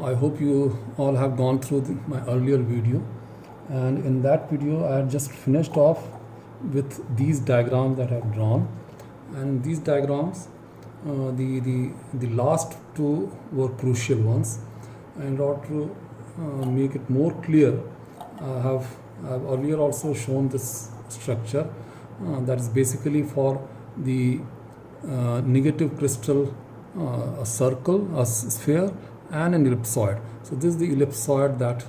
I hope you all have gone through my earlier video, and in that video I had just finished off with these diagrams that I have drawn. And these diagrams, the last two were crucial ones. In order to make it more clear, I've earlier also shown this structure that is basically for the negative crystal, a circle, a sphere, and an ellipsoid. So this is the ellipsoid that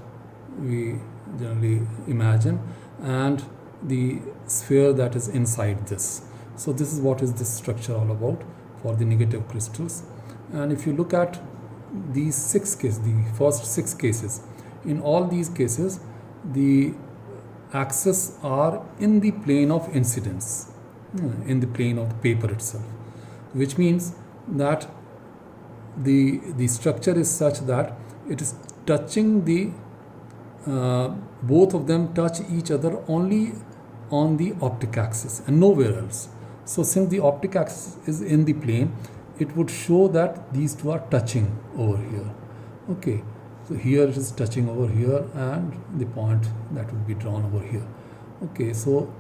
we generally imagine, and the sphere that is inside this. So this is what is this structure all about for the negative crystals. And if you look at these six cases, the first six cases, in all these cases the axes are in the plane of incidence, in the plane of the paper itself, which means that the structure is such that it is touching the both of them touch each other only on the optic axis and nowhere else. So since the optic axis is in the plane, it would show that these two are touching over here. Okay, so here it is touching over here, and the point that would be drawn over here. Okay, so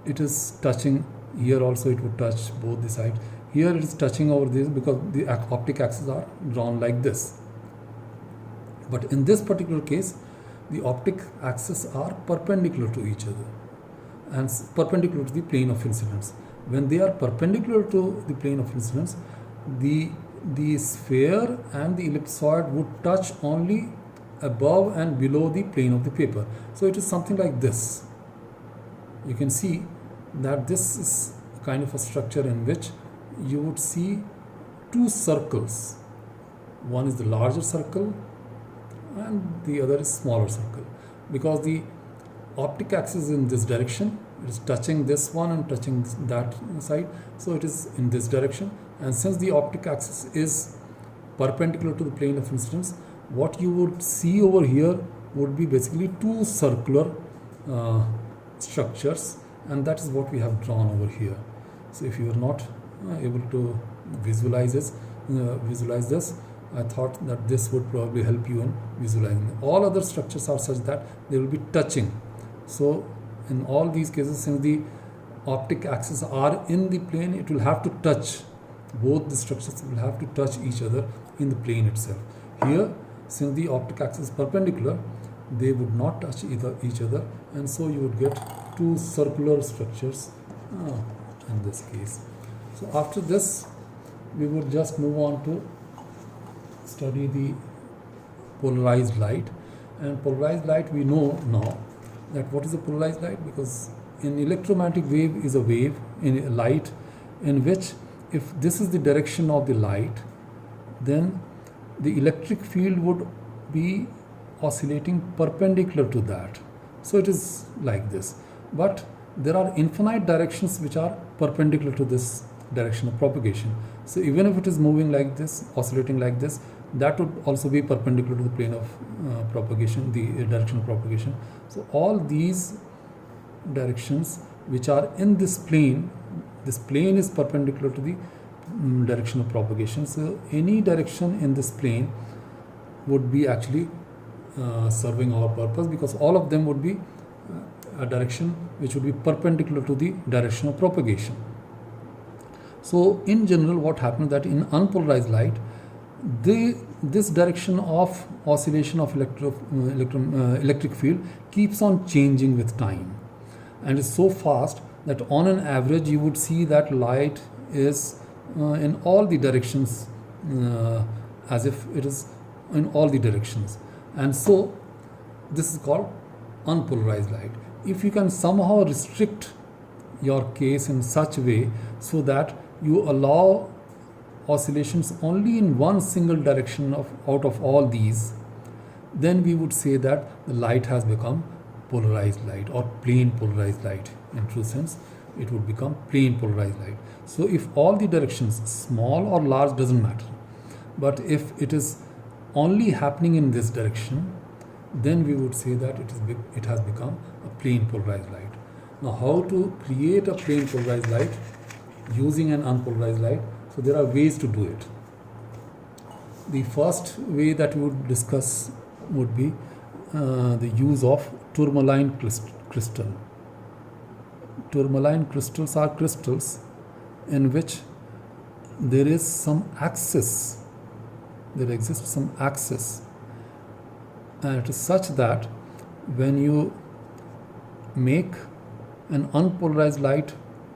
it is touching here also, it would touch both the sides. Here it is touching over this because the optic axes are drawn like this. But in this particular case, the optic axes are perpendicular to each other and perpendicular to the plane of incidence. When they are perpendicular to the plane of incidence, the sphere and the ellipsoid would touch only above and below the plane of the paper. So it is something like this. You can see that this is kind of a structure in which you would see two circles. One is the larger circle and the other is smaller circle, because the optic axis is in this direction, it is touching this one and touching that side, so it is in this direction. And since the optic axis is perpendicular to the plane of incidence, what you would see over here would be basically two circular structures, and that is what we have drawn over here. So if you are not able to visualize this, I thought that this would probably help you in visualizing. All other structures are such that they will be touching. So in all these cases, since the optic axes are in the plane, it will have to touch, both the structures will have to touch each other in the plane itself. Here, since the optic axis is perpendicular, they would not touch each other, and so you would get two circular structures in this case. So after this, we would just move on to study the polarized light. And polarized light, we know now that what is a polarized light, because an electromagnetic wave is a wave in a light in which if this is the direction of the light, then the electric field would be oscillating perpendicular to that. So it is like this, but there are infinite directions which are perpendicular to this direction of propagation. So even if it is moving like this, oscillating like this, that would also be perpendicular to the plane of propagation, the direction of propagation. So all these directions which are in this plane is perpendicular to the direction of propagation. So any direction in this plane would be actually serving our purpose, because all of them would be a direction which would be perpendicular to the direction of propagation. So in general, what happens that in unpolarized light, this direction of oscillation of electric field keeps on changing with time, and is so fast that on an average you would see that light is in all the directions, as if it is in all the directions. And so this is called unpolarized light. If you can somehow restrict your case in such a way so that you allow oscillations only in one single direction out of all these, then we would say that the light has become polarized light, or plane polarized light. In true sense, it would become plane polarized light. So if all the directions, small or large, doesn't matter, but if it is only happening in this direction, then we would say that it has become a plane polarized light. Now, how to create a plane polarized light using an unpolarized light? So there are ways to do it. The first way that we would discuss would be the use of tourmaline crystal. Tourmaline crystals are crystals in which there is some axis, there exists some axis, and it is such that when you make an unpolarized light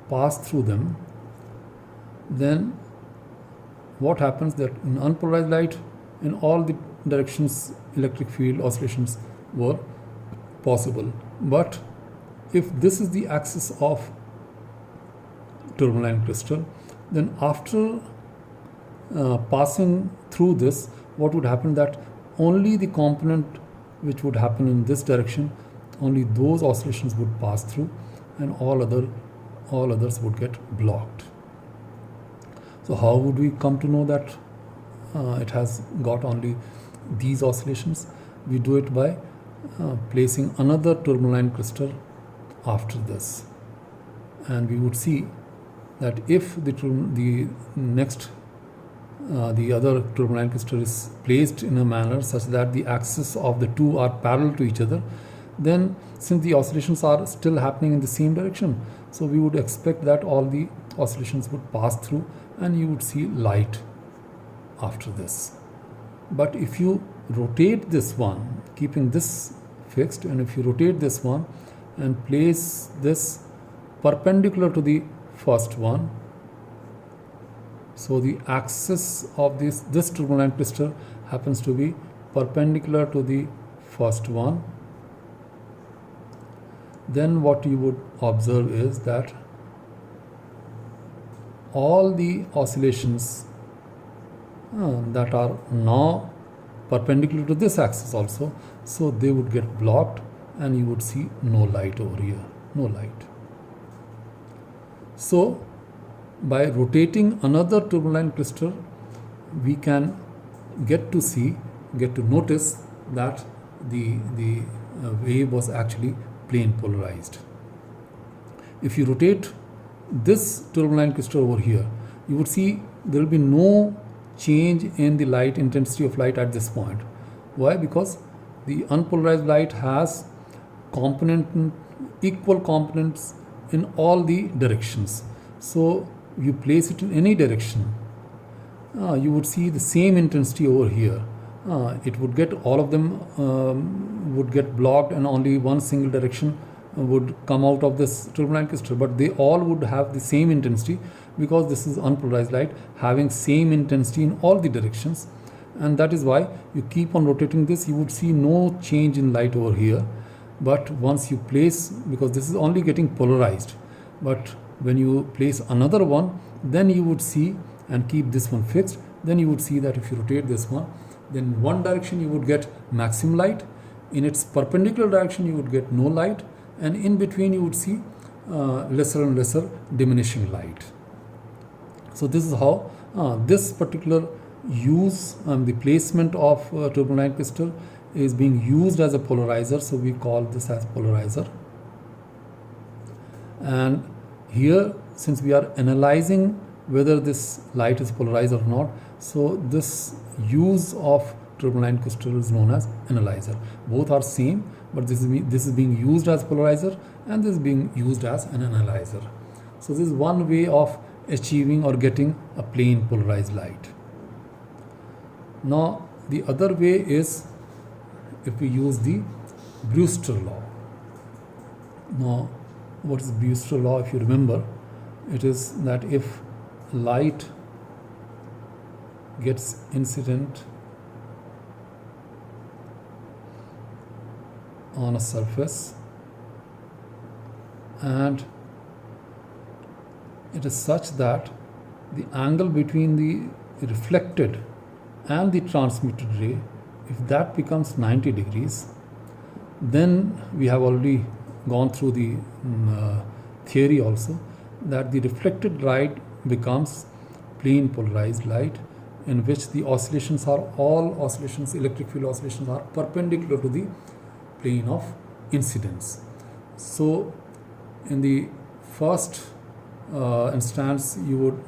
pass through them, then what happens that in unpolarized light, in all the directions electric field oscillations were possible. But if this is the axis of tourmaline crystal, then after passing through this, what would happen that only the component which would happen in this direction, only those oscillations would pass through, and all others would get blocked. So how would we come to know that it has got only these oscillations? We do it by placing another tourmaline crystal after this, and we would see that if the other tourmaline crystal is placed in a manner such that the axis of the two are parallel to each other, then since the oscillations are still happening in the same direction, so we would expect that all the oscillations would pass through and you would see light after this. But if you rotate this one, keeping this fixed, and if you rotate this one and place this perpendicular to the first one, so the axis of this tourmaline crystal happens to be perpendicular to the first one, then what you would observe is that all the oscillations that are now perpendicular to this axis also, so they would get blocked and you would see no light over here, no light. So by rotating another tourmaline crystal, we can get to notice that the wave was actually plane polarized. If you rotate this tourmaline crystal over here, you would see there will be no change in the light intensity of light at this point. Why? Because the unpolarized light has equal components in all the directions. So you place it in any direction, you would see the same intensity over here. It would get, all of them would get blocked, and only one single direction would come out of this tourmaline crystal, but they all would have the same intensity because this is unpolarized light having same intensity in all the directions. And that is why you keep on rotating this, you would see no change in light over here. But once you place, because this is only getting polarized, but when you place another one, then you would see, and keep this one fixed, then you would see that if you rotate this one, then in one direction you would get maximum light, in its perpendicular direction you would get no light, and in between you would see lesser and lesser diminishing light. So this is how this particular use, the placement of tourmaline crystal is being used as a polarizer, so we call this as polarizer. And here, since we are analyzing whether this light is polarized or not, so this use of tourmaline crystal is known as analyzer. Both are same, but this is being used as polarizer and this is being used as an analyzer. So this is one way of achieving or getting a plane polarized light. Now the other way is if we use the Brewster law. Now what is Brewster law? If you remember, it is that if light gets incident on a surface and it is such that the angle between the reflected and the transmitted ray, if that becomes 90 degrees, then we have already gone through the theory also, that the reflected light becomes plane polarized light, in which the oscillations are all oscillations, electric field oscillations are perpendicular to the plane of incidence. So in the first instance you would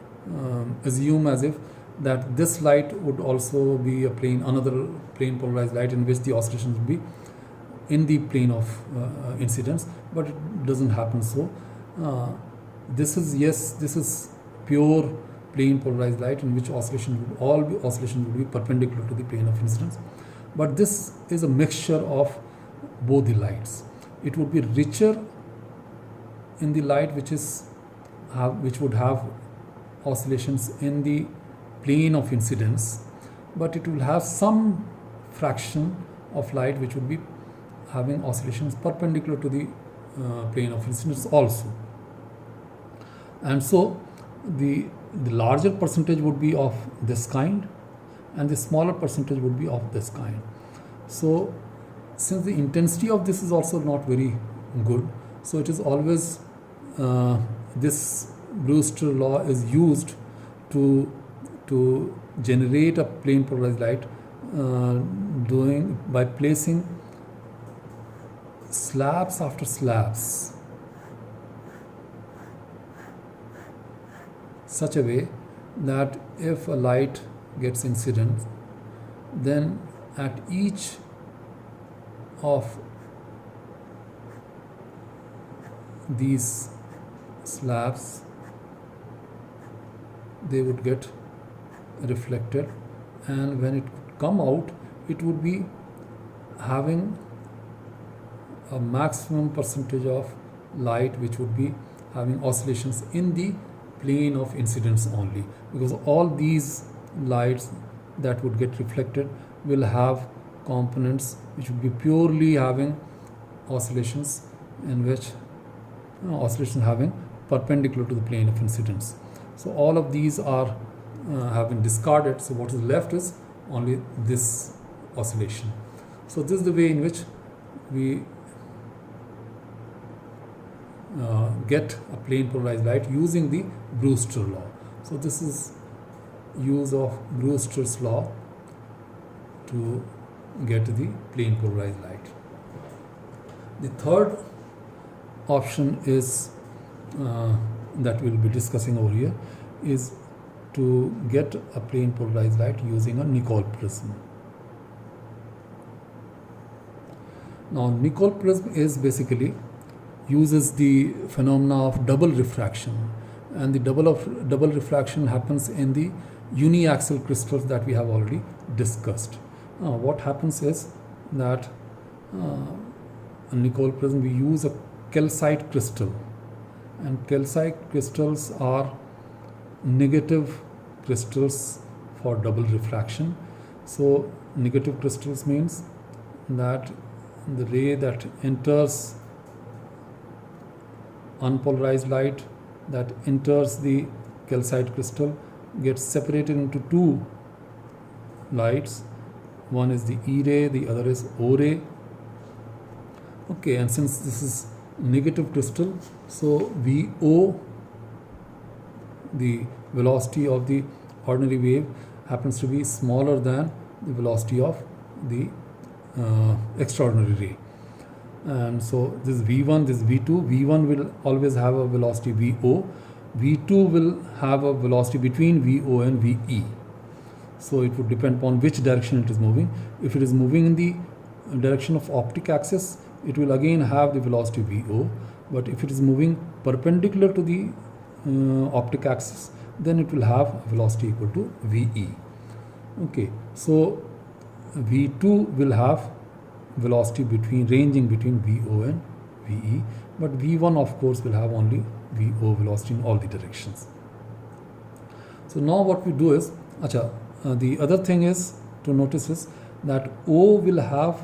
assume as if that this light would also be another plane polarized light in which the oscillations would be in the plane of incidence, but it doesn't happen so. This is pure plane polarized light in which oscillations would be perpendicular to the plane of incidence. But this is a mixture of both the lights. It would be richer in the light which would have oscillations in the plane of incidence, but it will have some fraction of light which would be having oscillations perpendicular to the plane of incidence also. And so the larger percentage would be of this kind and the smaller percentage would be of this kind. So since the intensity of this is also not very good, so it is always this Brewster law is used to generate a plane polarized light by placing slabs after slabs such a way that if a light gets incident, then at each of these slabs they would get reflected, and when it come out it would be having a maximum percentage of light which would be having oscillations in the plane of incidence only, because all these lights that would get reflected will have components which would be purely having oscillations in which oscillations having perpendicular to the plane of incidence. So all of these are have been discarded, so what is left is only this oscillation. So this is the way in which we get a plane polarized light using the Brewster law. So this is use of Brewster's law to get the plane polarized light. The third option is that we'll be discussing over here is to get a plane polarized light using a Nicol prism. Now Nicol prism is basically uses the phenomena of double refraction, and the double refraction happens in the uniaxial crystals that we have already discussed. Now what happens is that a Nicol prism we use a calcite crystal, and calcite crystals are negative crystals for double refraction. So negative crystals means that the ray that enters unpolarized light that enters the calcite crystal gets separated into two lights. One is the E ray, the other is O ray. Okay, and since this is negative crystal, so VO, the velocity of the ordinary wave, happens to be smaller than the velocity of the extraordinary ray. And so this V1, this V2, V1 will always have a velocity VO, V2 will have a velocity between VO and VE. So it would depend upon which direction it is moving. If it is moving in the direction of optic axis, it will again have the velocity VO, but if it is moving perpendicular to the optic axis, then it will have a velocity equal to VE. Okay, so V2 will have velocity ranging between VO and VE, but V1 of course will have only VO velocity in all the directions. So now what we do is, the other thing is to notice is that O will have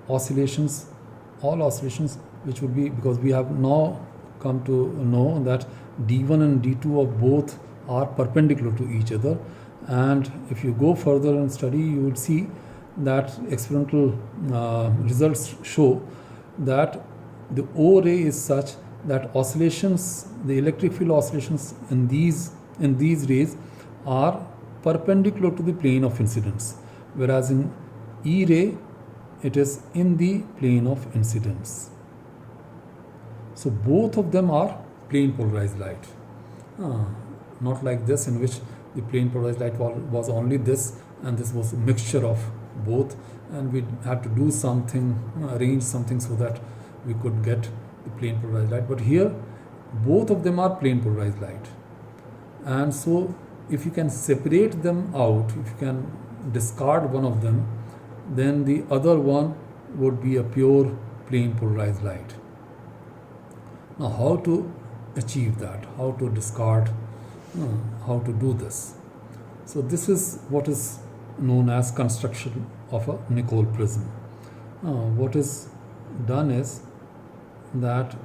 oscillations, all oscillations which would be, because we have now come to know that D1 and D2 of both are perpendicular to each other, and if you go further and study, you would see that experimental results show that the O ray is such that oscillations, the electric field oscillations in these rays are perpendicular to the plane of incidence, whereas in E ray it is in the plane of incidence. So both of them are plane polarized light, not like this in which the plane polarized light was only this, and this was a mixture of both, and we had to do something, arrange something so that we could get the plane polarized light. But here both of them are plane polarized light, and so if you can separate them out, if you can discard one of them, then the other one would be a pure plane polarized light. Now how to achieve that, how to discard, how to do this? So this is what is known as construction of a Nicoll prism. What is done is that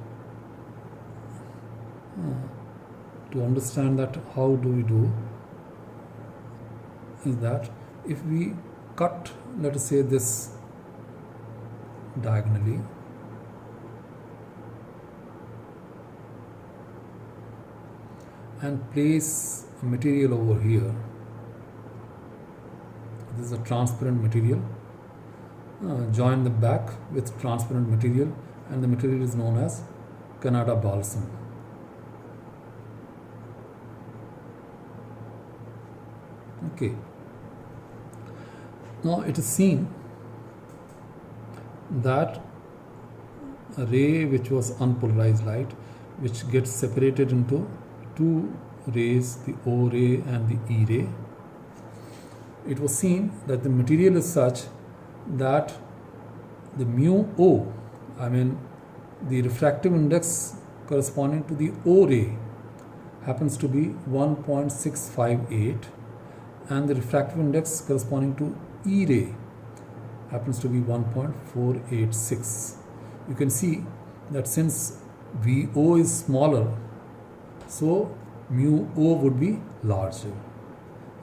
to understand that how do we do is that if we cut, let us say, this diagonally, and place a material over here. This is a transparent material. Join the back with transparent material, and the material is known as Canada balsam. Okay. Now it is seen that a ray which was unpolarized light, which gets separated into two rays, the O ray and the E ray, it was seen that the material is such that the mu O, I mean the refractive index corresponding to the O ray, happens to be 1.658, and the refractive index corresponding to E ray happens to be 1.486. You can see that since VO is smaller, so mu O would be larger,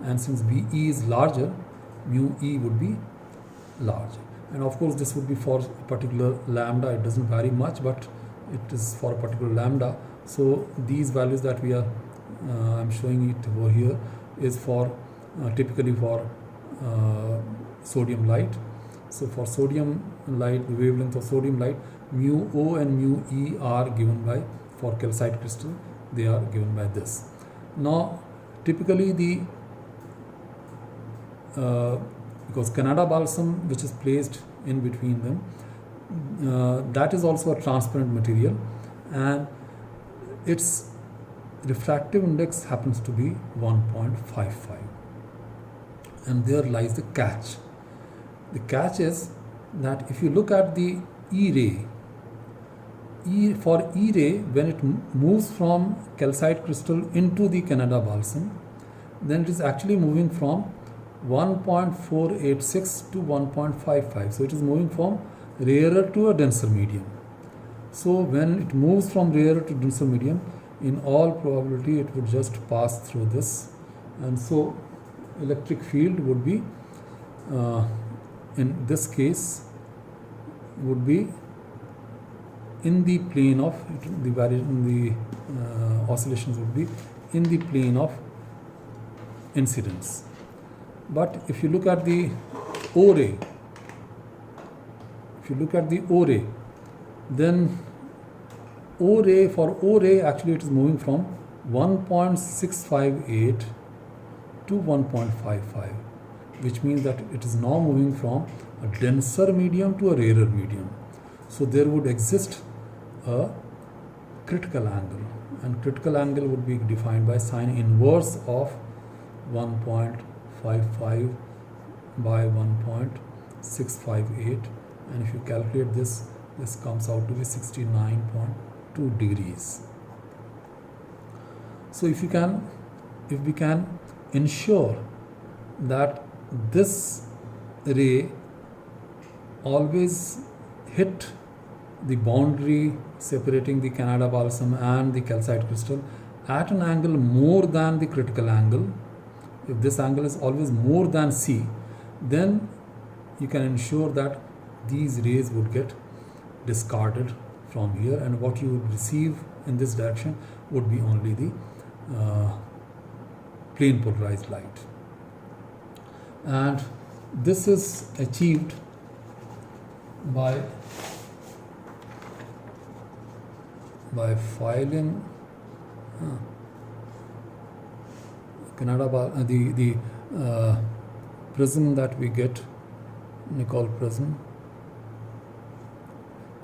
and since VE is larger, mu E would be larger. And of course this would be for a particular lambda. It doesn't vary much, but it is for a particular lambda. So these values that we are I'm showing it over here is for typically for sodium light. So for sodium light, the wavelength of sodium light, mu O and mu E are given by, for calcite crystal, they are given by this. Now typically the because Canada balsam, which is placed in between them, that is also a transparent material, and its refractive index happens to be 1.55, and there lies the catch. The catch is that if you look at the E ray, for E ray, when it moves from calcite crystal into the Canada balsam, then it is actually moving from 1.486 to 1.55. So it is moving from rarer to a denser medium. So when it moves from rarer to denser medium, in all probability it would just pass through this, and so electric field would be in this case would be in the plane of the variation, the oscillations would be in the plane of incidence. But if you look at the O ray, then O ray actually it is moving from 1.658 to 1.55, which means that it is now moving from a denser medium to a rarer medium. So there would exist a critical angle, and critical angle would be defined by sine inverse of 1.55 by 1.658, and if you calculate this, this comes out to be 69.2 degrees. So if we can ensure that this ray always hit the boundary separating the Canada balsam and the calcite crystal at an angle more than the critical angle, if this angle is always more than C, then you can ensure that these rays would get discarded from here, and what you would receive in this direction would be only the plane polarized light. And this is achieved by filing prism that we get, Nicol prism,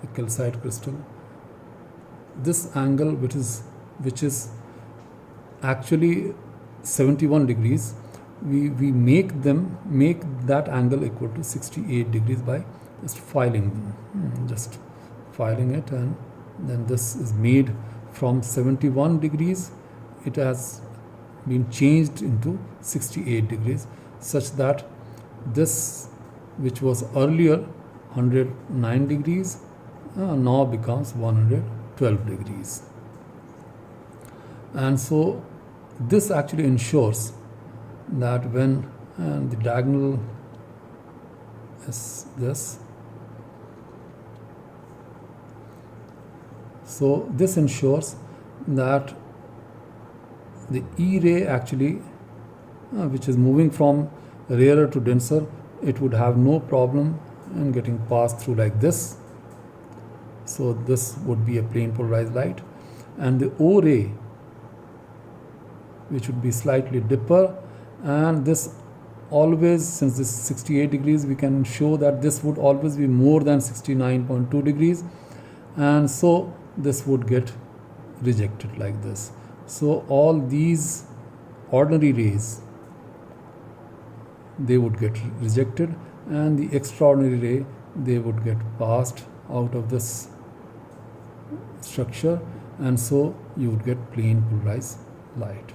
the calcite crystal, this angle which is actually 71 degrees, we make that angle equal to 68 degrees by just filing it, and then this is made from 71 degrees, it has been changed into 68 degrees, such that this, which was earlier 109 degrees, now becomes 112 degrees. And so this actually ensures that when the diagonal is this, so this ensures that the E ray actually, which is moving from rarer to denser, it would have no problem in getting passed through like this. So this would be a plane polarized light, and the O ray, which would be slightly dipper, and this always, since this is 68 degrees, we can show that this would always be more than 69.2 degrees, and so this would get rejected like this. So all these ordinary rays, they would get rejected, and the extraordinary ray, they would get passed out of this structure, and so you would get plane polarized light.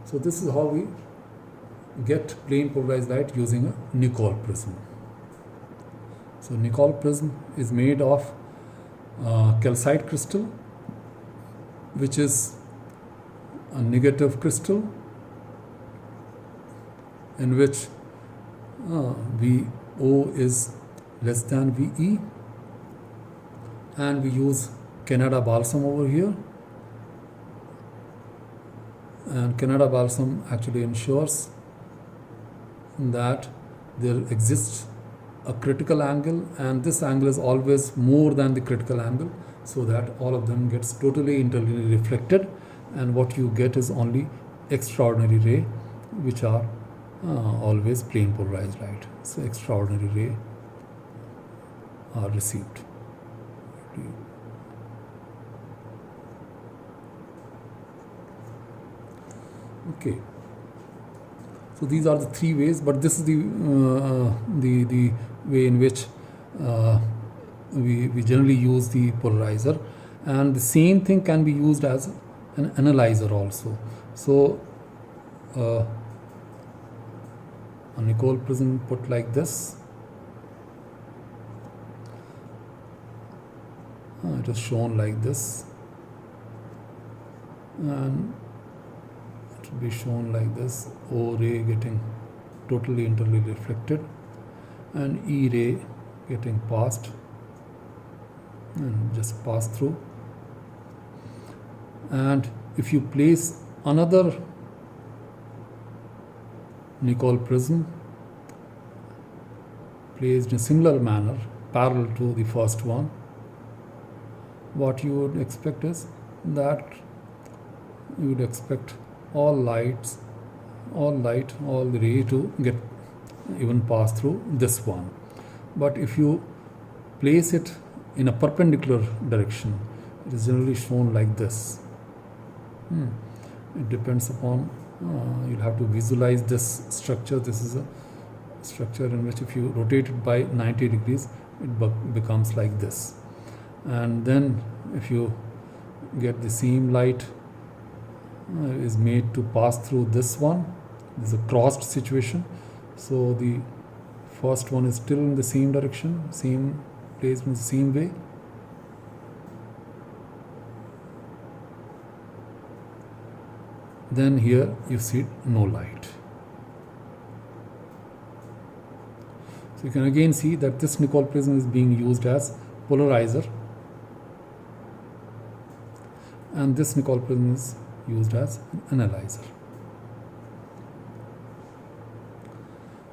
So this is how we get plane polarized light using a Nicol prism. So Nicol prism is made of calcite crystal, which is a negative crystal in which VO is less than VE, and we use Canada balsam over here, and Canada balsam actually ensures that there exists a critical angle, and this angle is always more than the critical angle, so that all of them gets totally internally reflected, and what you get is only extraordinary ray, which are always plane polarized light. So extraordinary ray are received. Okay, so these are the three ways, but this is the way in which we generally use the polarizer, and the same thing can be used as an analyzer also. So a Nicol prism put like this, it is shown like this, and it will be shown like this, O ray getting totally internally reflected, and E ray getting passed and just pass through. And if you place another Nicol prism placed in a similar manner parallel to the first one, what you would expect is that you would expect all the ray to get even pass through this one. But if you place it in a perpendicular direction, it is generally shown like this. It depends upon, you'll have to visualize this structure. This is a structure in which if you rotate it by 90 degrees, it becomes like this. And then if you get the same light is made to pass through this one, this is a crossed situation. So the first one is still in the same direction, same place in the same way. Then here you see no light. So you can again see that this Nicol prism is being used as polarizer, and this Nicol prism is used as an analyzer.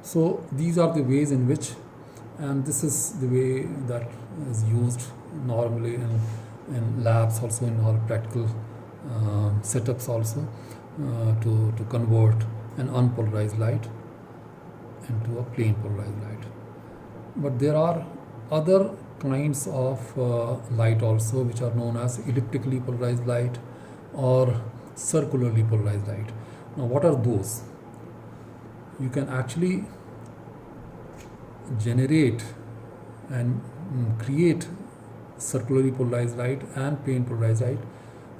So these are the ways in which, and this is the way that is used normally in labs, also in all practical setups also to convert an unpolarized light into a plane polarized light. But there are other kinds of light also, which are known as elliptically polarized light or circularly polarized light. Now, what are those? You can actually generate and create circularly polarized light and plane polarized light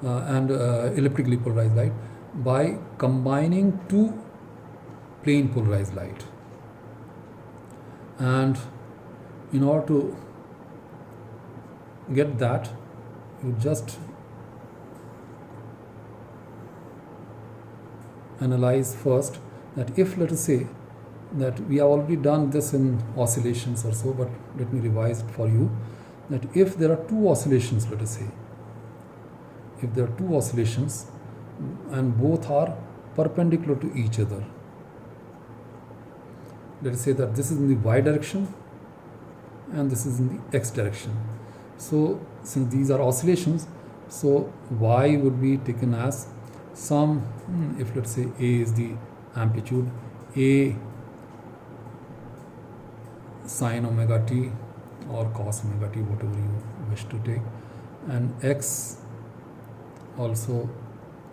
and elliptically polarized light by combining two plane polarized light. And in order to get that, you just analyze first that if, let us say, that we have already done this in oscillations or so, but let me revise it for you, that if there are two oscillations, let us say, if there are two oscillations and both are perpendicular to each other, let us say that this is in the y direction and this is in the x direction. So since these are oscillations, so y would be taken as some, if let's say a is the amplitude, a sine omega t or cos omega t, whatever you wish to take, and x also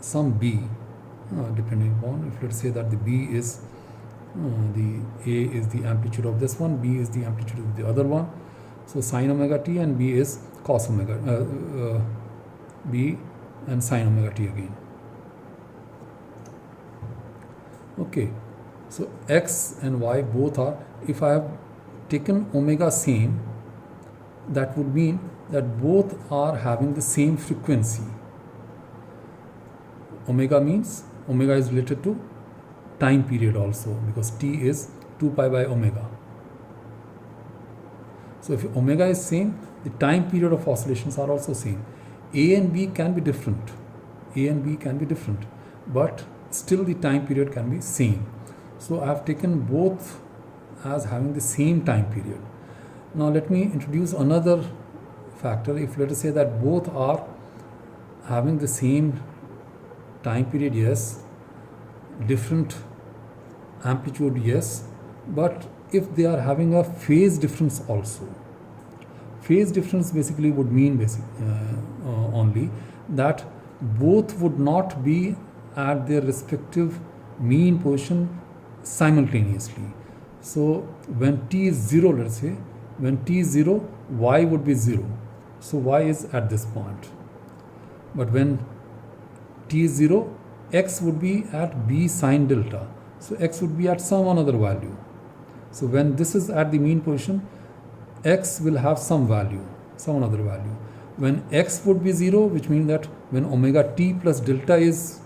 some b, depending upon, if let's say that the b is the a is the amplitude of this one, b is the amplitude of the other one, so sine omega t, and b is cos omega b and sine omega t again. Okay, so x and y both are, if I have taken omega same, that would mean that both are having the same frequency. Omega means omega is related to time period also, because t is 2 pi by omega. So if omega is same, the time period of oscillations are also same. A and B can be different. A and B can be different, but still the time period can be same. So I have taken both as having the same time period. Now let me introduce another factor. If let us say that both are having the same time period, yes, different amplitude, yes, but if they are having a phase difference also. Phase difference basically would mean only that both would not be at their respective mean position simultaneously. So when t is 0, let's say, when t is 0, y would be 0. So y is at this point. But when t is 0, x would be at b sine delta. So x would be at some another value. So when this is at the mean position, x will have some value, some another value. When x would be 0, which means that when omega t plus delta is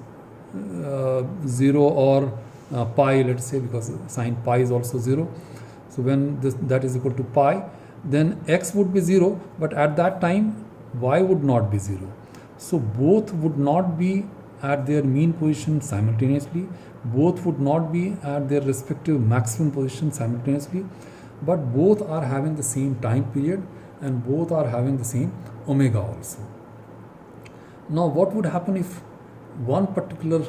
0 or pi, let's say, because sine pi is also 0. So when that is equal to pi, then x would be 0, but at that time y would not be 0. So both would not be at their mean position simultaneously, both would not be at their respective maximum position simultaneously, but both are having the same time period and both are having the same omega also. Now what would happen if one particular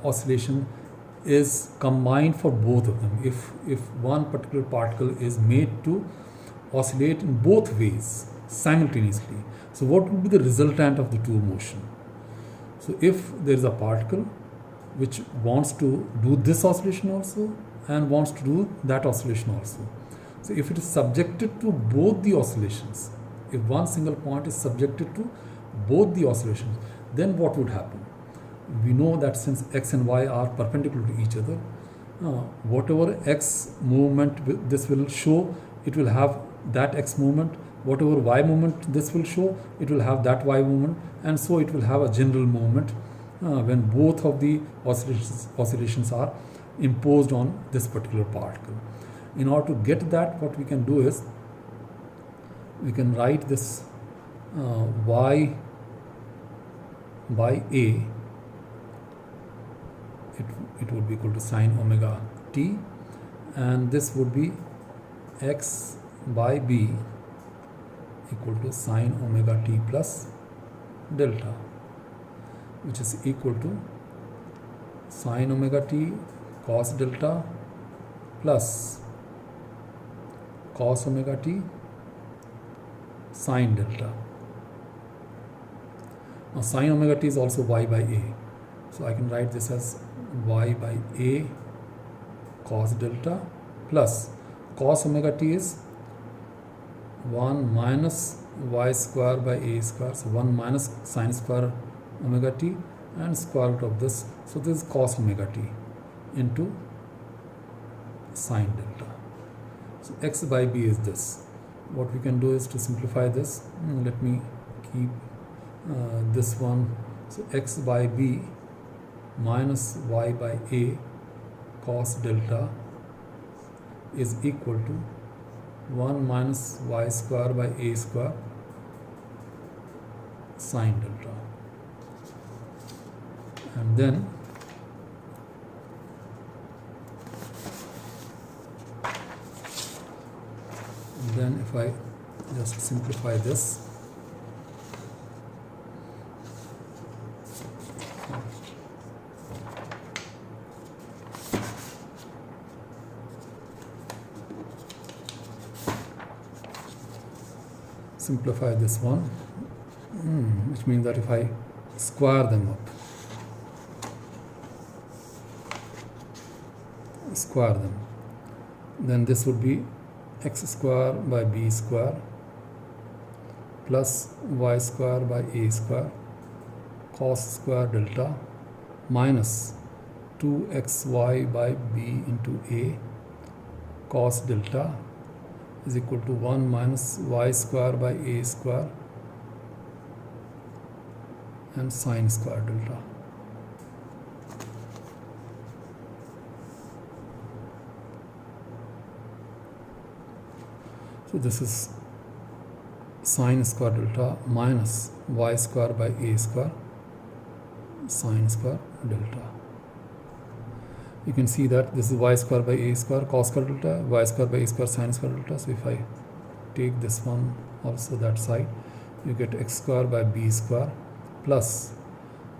oscillation is combined for both of them? If one particular particle is made to oscillate in both ways simultaneously, so what would be the resultant of the two motion? So if there is a particle which wants to do this oscillation also and wants to do that oscillation also, so if it is subjected to both the oscillations, if one single point is subjected to both the oscillations, then what would happen? We know that since x and y are perpendicular to each other, whatever x movement this will show, it will have that x movement. Whatever y movement this will show, it will have that y movement, and so it will have a general movement when both of the oscillations are imposed on this particular particle. In order to get that, what we can do is we can write this y by a, it would be equal to sine omega t, and this would be x by b equal to sine omega t plus delta. which is equal to sine omega t cos delta plus cos omega t sine delta. Now sine omega t is also y by a, so I can write this as y by a cos delta plus cos omega t is 1 minus y square by a square, so 1 minus sine square omega t and square root of this, so this is cos omega t into sine delta. So x by b is this. What we can do is to simplify this. Let me keep this one. So x by b minus y by a cos delta is equal to 1 minus y square by a square sine delta. And then if I just simplify this, simplify this one, which means that if I square them up, then this would be x square by b square plus y square by a square cos square delta minus 2xy by b into a cos delta is equal to 1 minus y square by a square and sine square delta. So this is sine square delta minus y square by a square sine square delta. You can see that this is y square by a square cos square delta, y square by a square sine square delta. So if I take this one also that side, you get x square by b square plus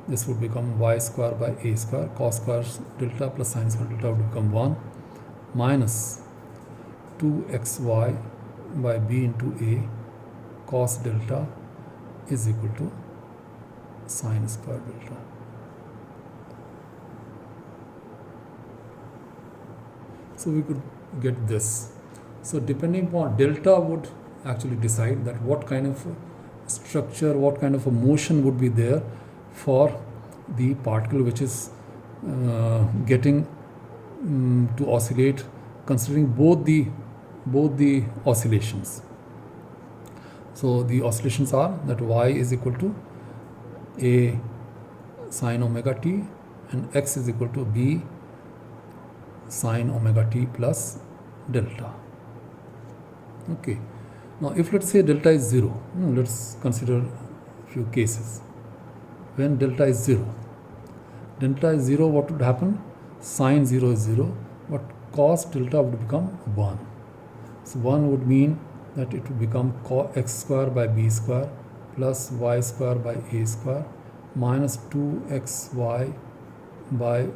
this would become y square by a square cos square delta plus sine square delta would become 1 minus 2xy by b into a cos delta is equal to sine square delta. So we could get this. So depending upon delta would actually decide that what kind of structure, what kind of a motion would be there for the particle which is getting to oscillate, considering both the oscillations. So the oscillations are that y is equal to a sine omega t and x is equal to b sine omega t plus delta. Okay. Now if let's say delta is 0, let's consider a few cases. When delta is 0, what would happen? Sine 0 is 0, but cos delta would become 1. So 1 would mean that it would become x square by b square plus y square by a square minus 2xy by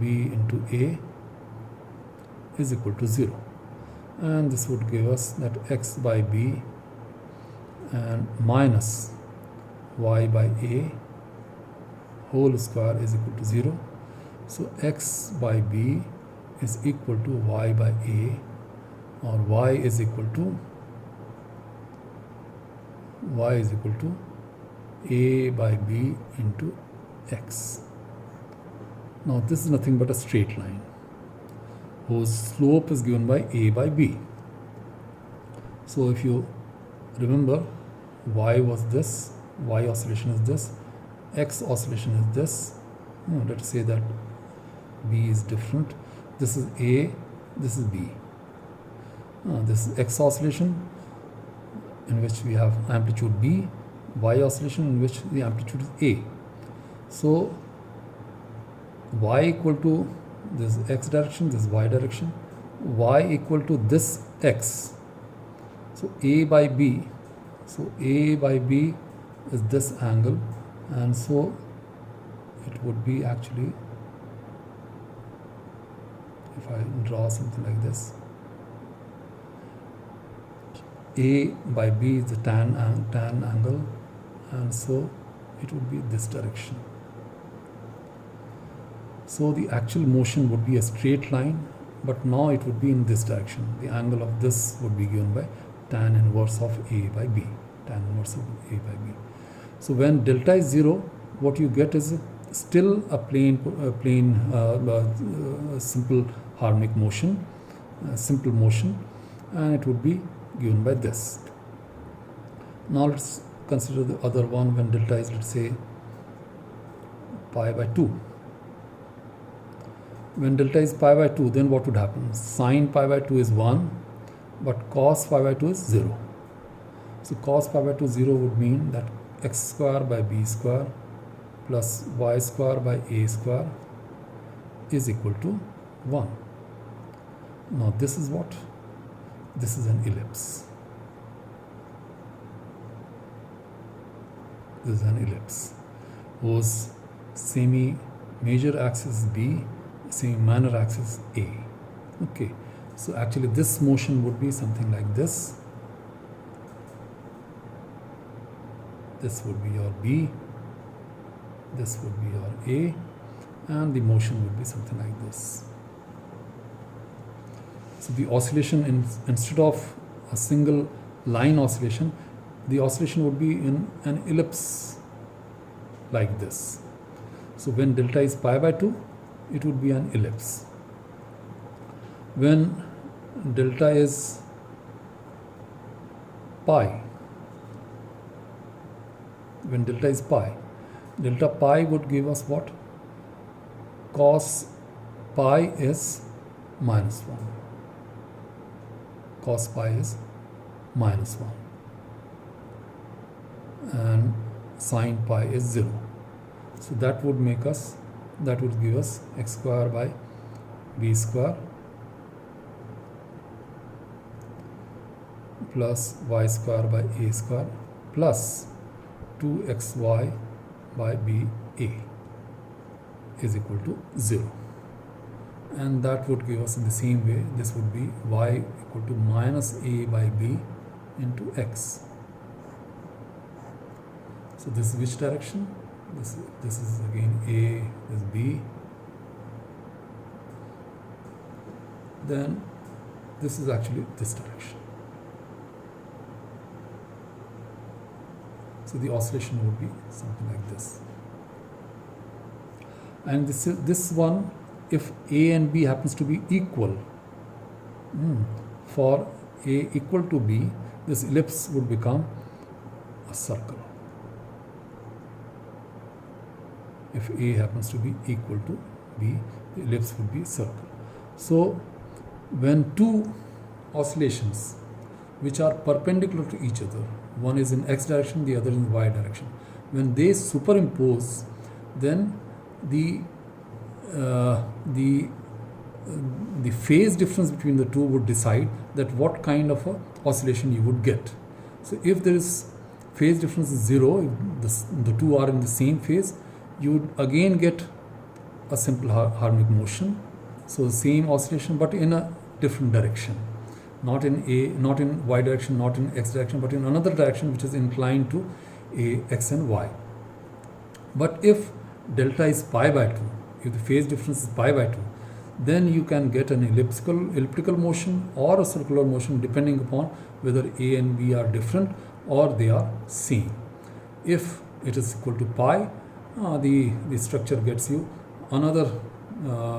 b into a is equal to 0. And this would give us that x by b and minus y by a whole square is equal to 0. So x by b is equal to y by a, or y is equal to a by b into x. Now this is nothing but a straight line whose slope is given by a by b. So if you remember, y was this, y oscillation is this, x oscillation is this. Let's say that b is different. This is a, this is b. This is x oscillation in which we have amplitude b, y oscillation in which the amplitude is a. So y equal to this x direction, this y direction, y equal to this x. So a by b is this angle, and so it would be actually, if I draw something like this, A by B is the tan angle, and so it would be this direction. So the actual motion would be a straight line, but now it would be in this direction. The angle of this would be given by tan inverse of A by B, tan inverse of A by B. So when delta is 0, what you get is still a simple harmonic motion, simple motion, and it would be given by this. Now let's consider the other one when delta is, let's say, pi by 2. When delta is pi by 2, then what would happen? Sine pi by 2 is 1, but cos pi by 2 is 0. So cos pi by 2 0 would mean that x square by b square plus y square by a square is equal to 1. Now this is what? This is an ellipse. This is an ellipse whose semi-major axis is B, semi-minor axis A. Okay, so actually this motion would be something like this. This would be your B, this would be your A, and the motion would be something like this. So the oscillation, instead of a single line oscillation, the oscillation would be in an ellipse like this. So when delta is pi by 2, it would be an ellipse. When delta is pi, delta pi would give us what? Cos pi is minus 1. Cos pi is minus 1. And sin pi is 0. So that would give us x square by b square plus y square by a square plus 2xy by ba is equal to 0. And that would give us in the same way, this would be y equal to minus a by b into x. So this is which direction? This is again A, this is B. Then this is actually this direction. So the oscillation would be something like this. And this one, if A and B happens to be equal, for A equal to B, this ellipse would become a circle. If A happens to be equal to B, the ellipse would be a circle. So when two oscillations which are perpendicular to each other, one is in x direction, the other in y direction, when they superimpose, then the phase difference between the two would decide that what kind of a oscillation you would get. So if there is phase difference is 0, if the two are in the same phase, you would again get a simple harmonic motion. So the same oscillation, but in a different direction, not in y direction, not in x direction, but in another direction which is inclined to x and y. But if delta is pi by 2, if the phase difference is pi by 2, then you can get an elliptical motion or a circular motion depending upon whether A and B are different or they are same. If it is equal to pi, the structure gets you another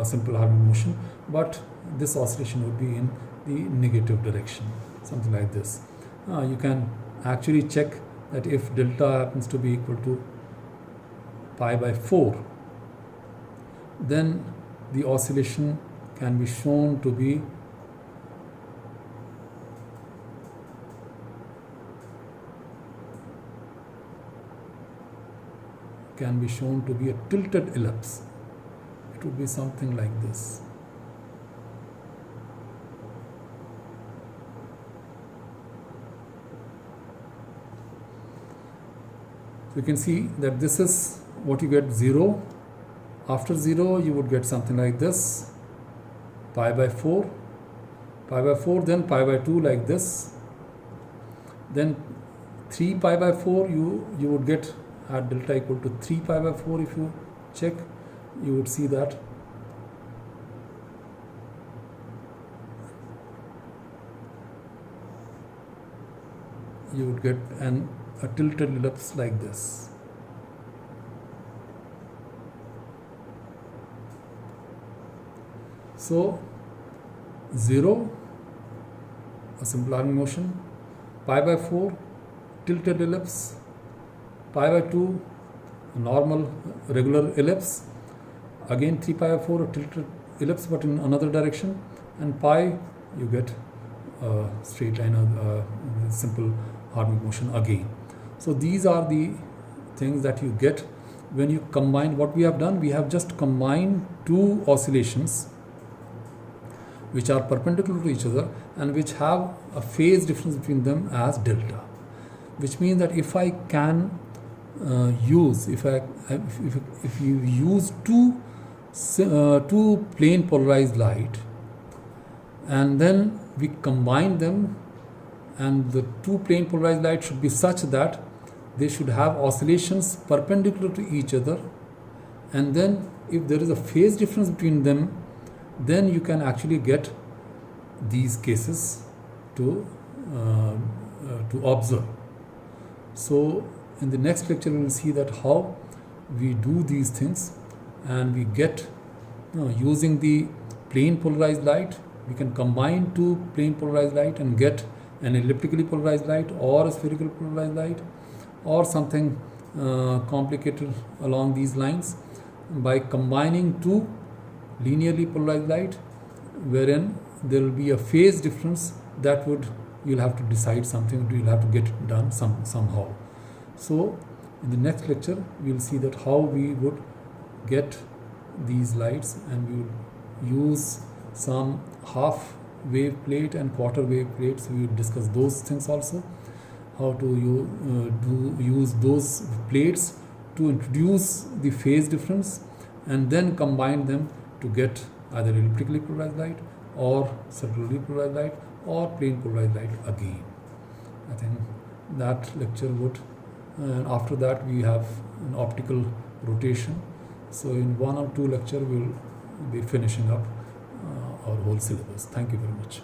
simple harmonic motion, but this oscillation would be in the negative direction, something like this. You can actually check that if delta happens to be equal to pi by 4, then the oscillation can be shown to be a tilted ellipse. It would be something like this. So you can see that this is what you get 0, After 0 you would get something like this, pi by 4, then pi by 2 like this, then 3 pi by 4 you would get at delta equal to 3 pi by 4. If you check, you would see that you would get a tilted ellipse like this. So 0, a simple arming motion, pi by 4, tilted ellipse, pi by 2, a normal regular ellipse, again 3 pi by 4, a tilted ellipse but in another direction, and pi you get a straight line, a simple harmonic motion again. So these are the things that you get when you combine. What we have done, we have just combined two oscillations which are perpendicular to each other and which have a phase difference between them as delta, which means that if I can use, if you use two plane polarized light and then we combine them, and the two plane polarized light should be such that they should have oscillations perpendicular to each other, and then if there is a phase difference between them, then you can actually get these cases to observe. So in the next lecture we will see that how we do these things, and we get, using the plane polarized light, we can combine two plane polarized light and get an elliptically polarized light or a spherical polarized light or something complicated along these lines by combining two linearly polarized light, wherein there will be a phase difference that you'll have to decide something, you'll have to get it done somehow. So in the next lecture we will see that how we would get these lights, and we will use some half wave plate and quarter wave plates. We will discuss those things also, how to use those plates to introduce the phase difference and then combine them to get either elliptically polarized light or circularly polarized light or plane polarized light again. I think that lecture would, and after that we have an optical rotation. So in 1 or 2 lecture we will be finishing up our whole syllabus. Thank you very much.